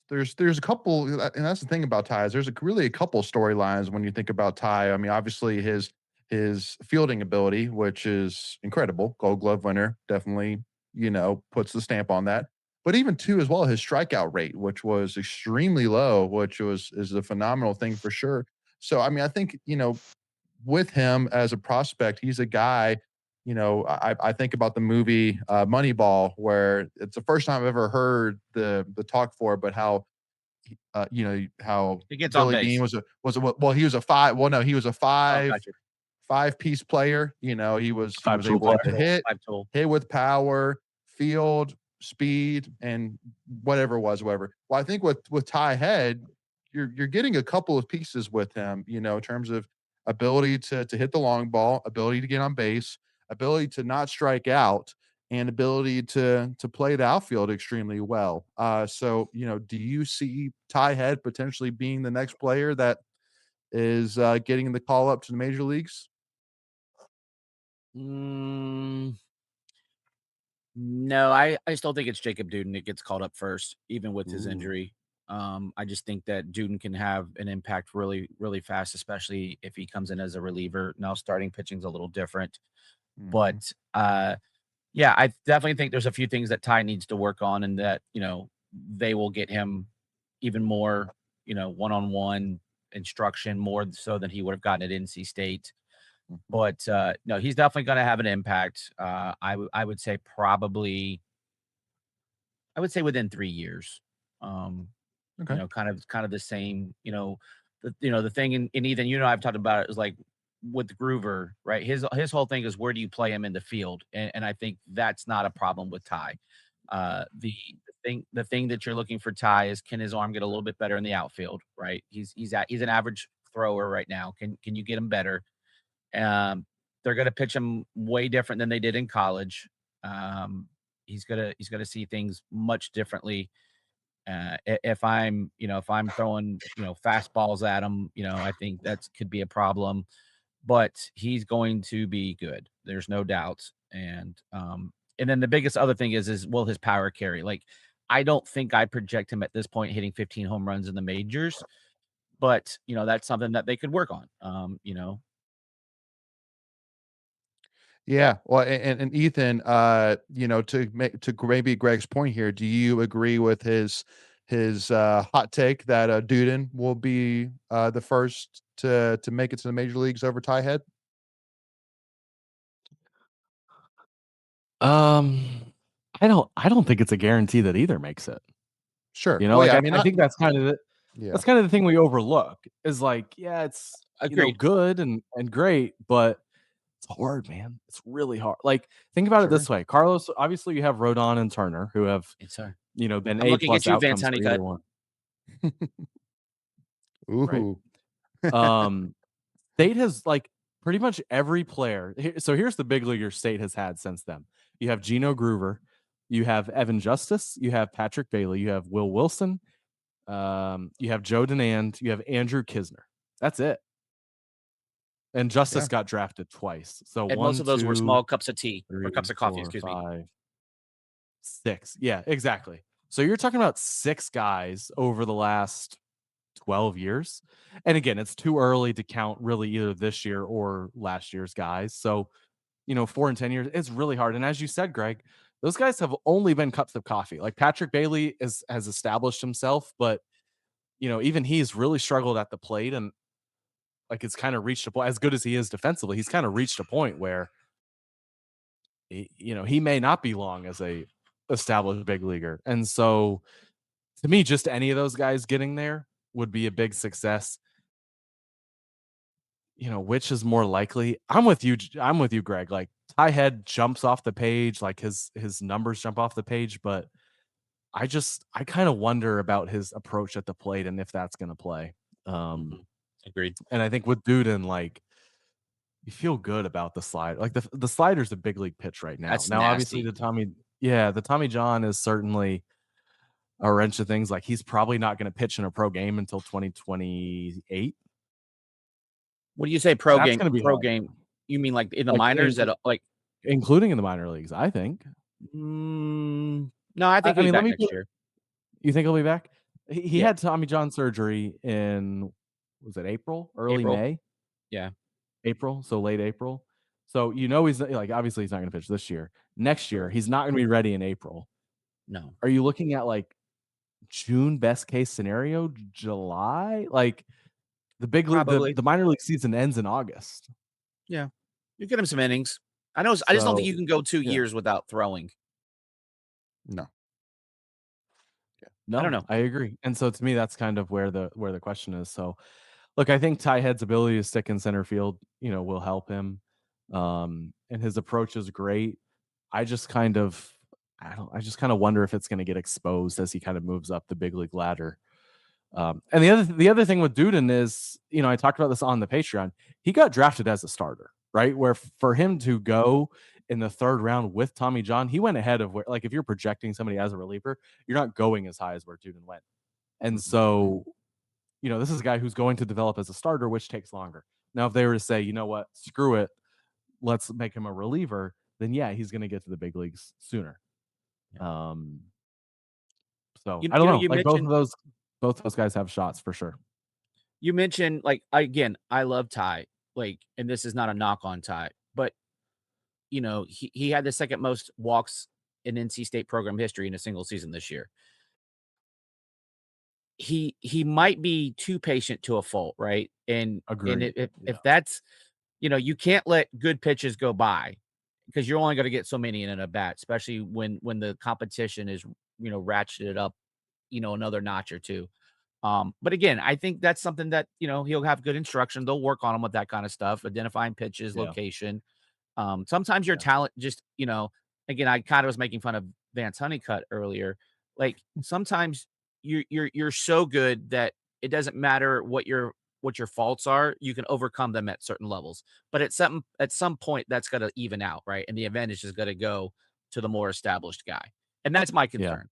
there's a couple, and that's the thing about Ty is there's really a couple storylines when you think about Ty. I mean, obviously his fielding ability, which is incredible, Gold Glove winner, definitely puts the stamp on that. But even too as well, his strikeout rate, which was extremely low, which is a phenomenal thing for sure. So I mean, I think with him as a prospect, he's a guy. I think about the movie Moneyball, where it's the first time I've ever heard the talk for it, but how how He gets on Billy Bean base. was a well, he was a five. Well, no, he was a Oh, gotcha. five piece player. He Five was tool able player. to Five tool. hit with power, field, speed, and whatever it was, whatever. Well, I think with Ty Head, you're getting a couple of pieces with him, in terms of ability to hit the long ball, ability to get on base, ability to not strike out, and ability to play the outfield extremely well. So do you see Ty Head potentially being the next player that is getting the call up to the major leagues? Mm, no, I still think it's Jacob Dudan that gets called up first, even with his Ooh. injury. I just think that Dudan can have an impact really, really fast, especially if he comes in as a reliever. Now, starting pitching's a little different, Mhm. but yeah, I definitely think there's a few things that Ty needs to work on, and that they will get him even more, one-on-one instruction more so than he would have gotten at NC State. Mhm. But, no, he's definitely gonna have an impact. I would say probably I would say within 3 years. Um, Okay. kind of the same, the thing in Ethan, I've talked about it is like with Groover, right? His whole thing is where do you play him in the field? And I think that's not a problem with Ty. The thing that you're looking for Ty is, can his arm get a little bit better in the outfield, right? He's an average thrower right now. Can you get him better? Um, they're gonna pitch him way different than they did in college. Um, he's gonna see things much differently. If I'm throwing fastballs at him, I think that could be a problem. But he's going to be good. There's no doubt. And then the biggest other thing is will his power carry? Like, I don't think I project him at this point hitting 15 home runs in the majors, but that's something that they could work on. Yeah. Well, and Ethan, to maybe Greg's point here, do you agree with his hot take that Duden will be the first to make it to the major leagues over Ty Head? Um, I don't think it's a guarantee that either makes it. Sure. Well, Like yeah. I mean, I not. think Yeah. that's kind of the thing we overlook is like, yeah, it's Agreed. good and great, but it's hard, man. It's really hard. Like, think about it Sure. this way. Carlos, obviously you have Rodon and Turner who have, It's hard. been I'm A looking at plus you, Vance outcomes for either Honeycutt. one, right? Ooh. Um, State has like pretty much every player. So here's the big leaguer State has had since then. You have Gino Groover, you have Evan Justice, you have Patrick Bailey, you have Will Wilson, you have Jodin, and you have Andrew Kistner. That's it. And Yeah. Justice got drafted twice. So And most one, of those were two, small cups of tea or three, cups of coffee, four, excuse me. 5, 6. Yeah, exactly. So you're talking about 6 guys over the last 12 years. And again, it's too early to count really either this year or last year's guys. So, 4 and 10 years, it's really hard. And as you said, Greg, those guys have only been cups of coffee. Like Patrick Bailey has established himself, but even he's really struggled at the plate, and like it's kind of reached a point, as good as he is defensively, he's kind of reached a point where he may not be long as a established big leaguer. And so to me, just any of those guys getting there would be a big success. Which is more likely? I'm with you. I'm with you, Greg. Like Ty Head jumps off the page, like his numbers jump off the page, but I kind of wonder about his approach at the plate and if that's going to play. Mhm. Agreed. And I think with Duden, like you feel good about the slide. Like the slider's a big league pitch right now. That's Now, obviously, nasty. the Tommy John is certainly a wrench of things. Like he's probably not going to pitch in a pro game until 2028. When you say pro That's game, going to be pro hard. game, you mean like in the Like minors at like? including in the minor leagues, I think. No, I think I he'll be mean, let back me next put year. you think he'll be back? He Yeah. had Tommy John surgery in, was it April? Early April. May? Yeah. April, so late April. So, he's like, obviously he's not gonna pitch this year. Next year, Correct. he's not gonna be ready in April. No. Are you looking at, like, June, best case scenario, July? Like, Probably. the minor league season ends in August. Yeah. You get him some innings. I just don't think So, you can go 2 yeah. years without throwing. No. I don't No, know. I agree. And so to me, that's kind of where the question is. So, look, I think Ty Head's ability to stick in center field, will help him. And his approach is great. I just kind of I just kind of wonder if it's going to get exposed as he kind of moves up the big league ladder. And the other thing with Duden is, I talked about this on the Patreon. He got drafted as a starter, right? Where for him to go in the third round with Tommy John, he went ahead of where, like, if you're projecting somebody as a reliever, you're not going as high as where Duden went. And Mhm. so, this is a guy who's going to develop as a starter, which takes longer. Now, if they were to say, you know what, screw it, let's make him a reliever, then yeah, he's going to get to the big leagues sooner. Yeah. Um, so You I don't you know, know. you Like mentioned both those guys have shots for sure. like, again, I love Ty, like, and this is not a knock on Ty, but, he had the second most walks in NC State program history in a single season this year. He might be too patient to a fault, right? And Agreed. if Yeah. that's you can't let good pitches go by because you're only gonna get so many in an at bat, especially when the competition is, ratcheted up, another notch or two. But again, I think that's something that, he'll have good instruction. They'll work on him with that kind of stuff, identifying pitches, Yeah. location. Sometimes your Yeah. talent just, again, I kind of was making fun of Vance Honeycutt earlier. Like sometimes you're so good that it doesn't matter what your faults are, you can overcome them at certain levels. But at some point that's gotta even out, right? And the advantage is gonna go to the more established guy. And that's my Yeah. concern.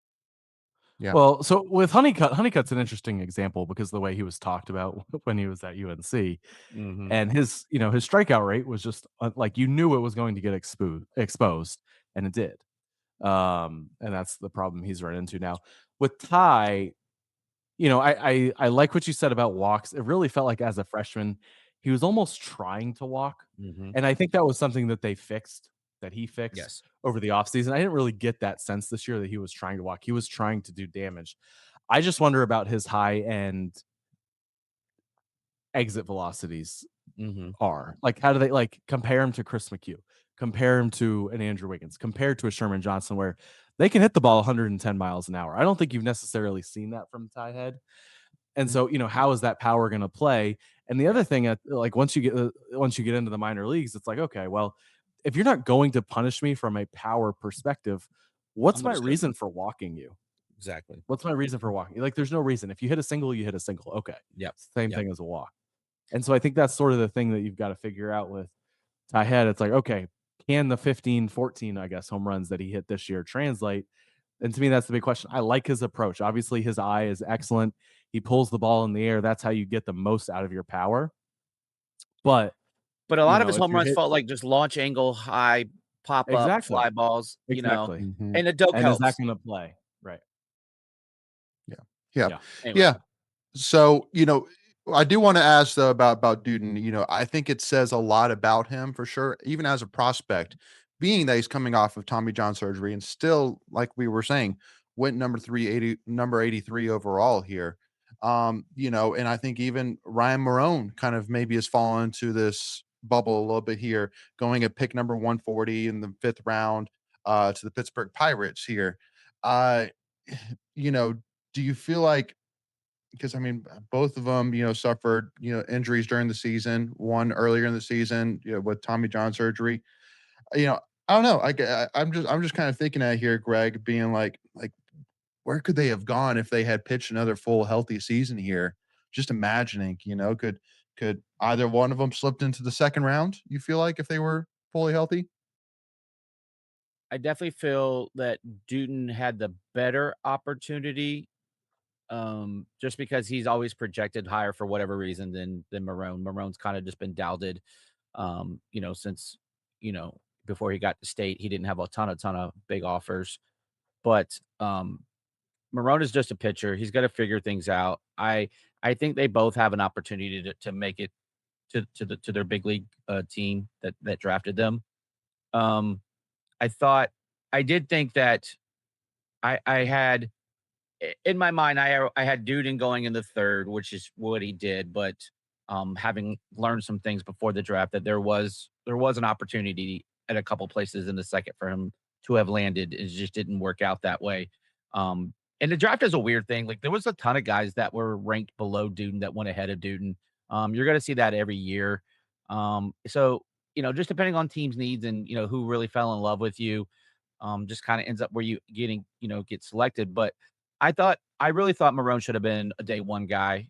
Yeah. Well, so with Honeycutt's an interesting example because the way he was talked about when he was at UNC, Mhm. and his strikeout rate was just like, you knew it was going to get exposed, and it did. And that's the problem he's run into now. With Ty, I like what you said about walks. It really felt like as a freshman, he was almost trying to walk. Mhm. And I think that was something that he fixed Yes. over the offseason. I didn't really get that sense this year that he was trying to walk. He was trying to do damage. I just wonder about his high end exit velocities Mhm. are. Like, how do they, like, compare him to Chris McHugh, compare him to an Andrew Wiggins, compared to a Sherman Johnson, where they can hit the ball 110 miles an hour. I don't think you've necessarily seen that from Ty Head. And so, how is that power going to play? And the other thing, like, once you get into the minor leagues, it's like, okay, well, if you're not going to punish me from a power perspective, I'm what's my gonna sit. reason for walking you? Exactly. What's my reason for walking? Like, there's no reason. If you hit a single, you hit a single. Okay, Yep. same Yep. thing as a walk. And so I think that's sort of the thing that you've got to figure out with Ty Head. It's like, okay, can the 15, 14, I guess, home runs that he hit this year translate? And to me, that's the big question. I like his approach. Obviously, his eye is excellent. He pulls the ball in the air. That's how you get the most out of your power. But, But a lot of his if home you're runs hit felt like just launch angle, high pop up, exactly, fly balls, exactly. Mhm. and the dope And is that helps. going to play? Right. Yeah. Yeah. Yeah. Anyway, Yeah. So, I do want to ask though about Duden. I think it says a lot about him for sure, even as a prospect, being that he's coming off of Tommy John surgery and still, like we were saying, went number 83 overall here. And I think even Ryan Marohn kind of maybe has fallen into this bubble a little bit here, going at pick number 140 in the fifth round to the Pittsburgh Pirates here. Uh, you know, do you feel like, because I mean, both of them, suffered, injuries during the season. One earlier in the season, with Tommy John surgery. You know, I don't know. I'm just kind of thinking at here, Greg, being like, where could they have gone if they had pitched another full healthy season here? Just imagining, could either one of them slipped into the second round? You feel like if they were fully healthy? I definitely feel that Duden had the better opportunity, just because he's always projected higher for whatever reason than Marohn. Marohn's kind of just been doubted, since, you know, before he got to state, he didn't have a ton of big offers. But Marohn is just a pitcher. He's got to figure things out. I think they both have an opportunity to make it to their big league team that drafted them. Um, I thought I did think that I had in my mind, I had Dudan going in the third, which is what he did. But having learned some things before the draft, that there was an opportunity at a couple places in the second for him to have landed. It just didn't work out that way. And the draft is a weird thing. Like there was a ton of guys that were ranked below Dudan that went ahead of Dudan. You're going to see that every year. So just depending on teams' needs and who really fell in love with you, just kind of ends up where you get selected. But I really thought Marohn should have been a day one guy.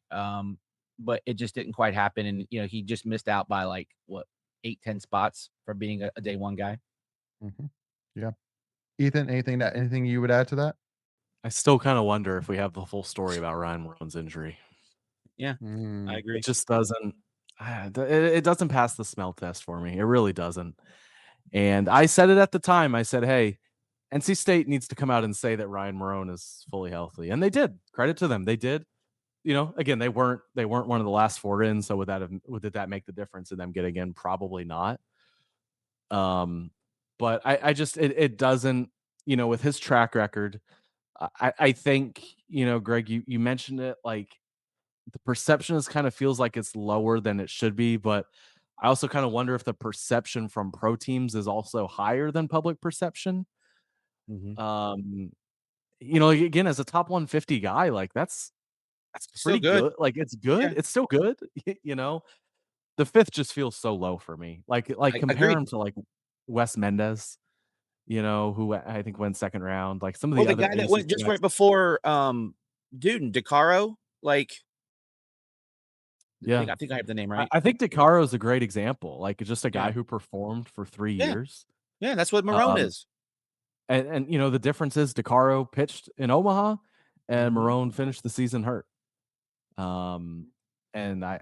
But it just didn't quite happen. And he just missed out by like what 8-10 spots for being a day one guy. Mhm. Yeah. Ethan, anything you would add to that? I still kind of wonder if we have the full story about Ryan Marohn's injury. Yeah, I Mm. agree. It just doesn't. It doesn't pass the smell test for me. It really doesn't. And I said it at the time. I said, "Hey, NC State needs to come out and say that Ryan Marohn is fully healthy," and they did. Credit to them, they did. Again, they weren't one of the last four in. So did that make the difference in them getting in? Probably not. But I just it doesn't. With his track record, I think Greg, you mentioned it, like the perception is kind of feels like it's lower than it should be, but I also kind of wonder if the perception from pro teams is also higher than public perception. Mhm. Um, again, as a top 150 guy, like that's Still pretty good. good. Like it's good. Yeah, It's still good. The fifth just feels so low for me. Like I compare agreed. him to like Wes Mendez, who I think went second round. Like some of Well, the the other guy that aces. went just right before Dudan, DeCaro, like Yeah. I think I have the name I right. I think DeCaro is a great example, like, just a Yeah. guy who performed for 3 Yeah. years. Yeah, that's what Marohn Um, is. and the difference is DeCaro pitched in Omaha and Mhm. Marohn finished the season hurt. Um, and I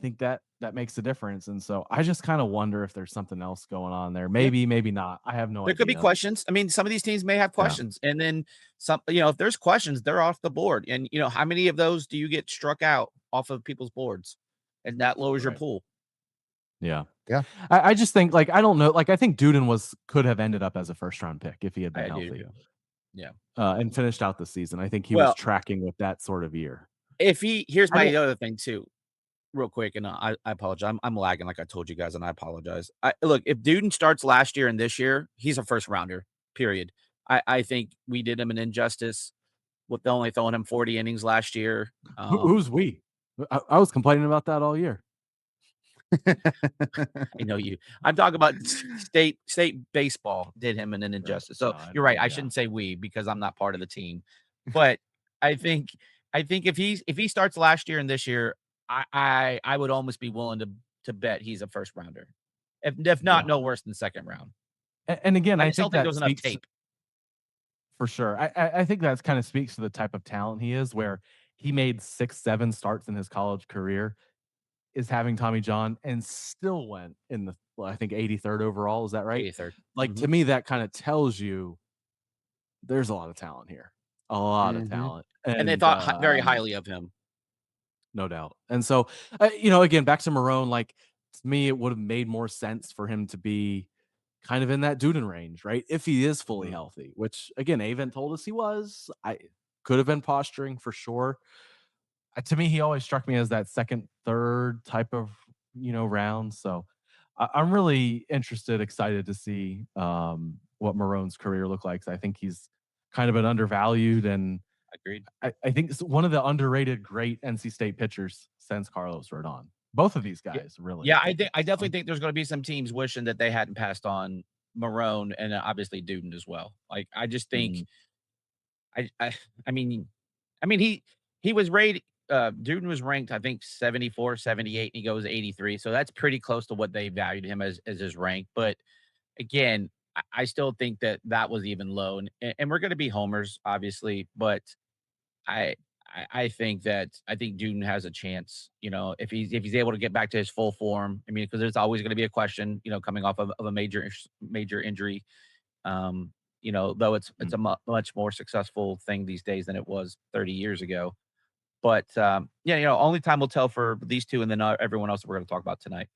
think that makes a difference, and so I just kinda wonder if there's something else going on there. Yeah. Maybe, maybe not. I have no There could be idea. questions. I mean, some of these teams may have Yeah, questions, and then some. If there's questions, they're off the board. And how many of those do you get struck out off of people's boards, and that lowers your right. pool? Yeah. Yeah. I just think, like, I don't know, like, I think Duden could have ended up as a first round pick if he had been I do healthy, too. Yeah. and finished out the season. I think he was Well, tracking with that sort of year. here's I my don't other thing too, real quick, and I apologize. I'm lagging, like I told you guys, and I apologize. Look, if Duden starts last year and this year, he's a first rounder. Period. I think we did him an injustice with only throwing him 40 innings last year. who's we? I was complaining about that all year. I know you. I'm talking about state baseball did him an Right. injustice. No, So you're right. I yeah. shouldn't say we because I'm not part of the team. But I think if he starts last year and this year, I would almost be willing to bet he's a first rounder. If not, Yeah. no worse than second round. And again, I I just don't think think that there's enough speaks tape. for sure. I think that kind of speaks to the type of talent he is, where he made 6, 7 starts in his college career, is having Tommy John, and still went in the, well, I think 83rd overall. Is that right? 83rd. Like, to me, that kind of tells you there's a lot of talent here, a lot of Mhm. talent, And they and thought very highly of him. no doubt. And so, again, back to Marohn, like, to me, it would have made more sense for him to be kind of in that Duden range, right? If he is fully Mhm. healthy, which again, Avon told us he was. I could have been posturing for sure. To me, he always struck me as that second, third type of round. So I'm really interested, excited to see what Marohn's career look like. 'Cause I think he's kind of been undervalued, and Agreed. I think it's one of the underrated great NC State pitchers since Carlos Rodon. Both of these Yeah. guys, really. Yeah, I definitely think there's gonna be some teams wishing that they hadn't passed on Marohn and obviously Duden as well. Like, I just think Mhm. I I I mean he was rated Duden was ranked, I think, 74, 78, and he goes 83. So that's pretty close to what they valued him as his rank. But again, I still think that was even low. And we're gonna be homers, obviously, but I I think Duden has a chance, if he's able to get back to his full form. I mean, because there's always going to be a question, coming off of a major injury. Um, though it's a much more successful thing these days than it was 30 years ago. But, only time will tell for these two and then everyone else that we're going to talk about tonight.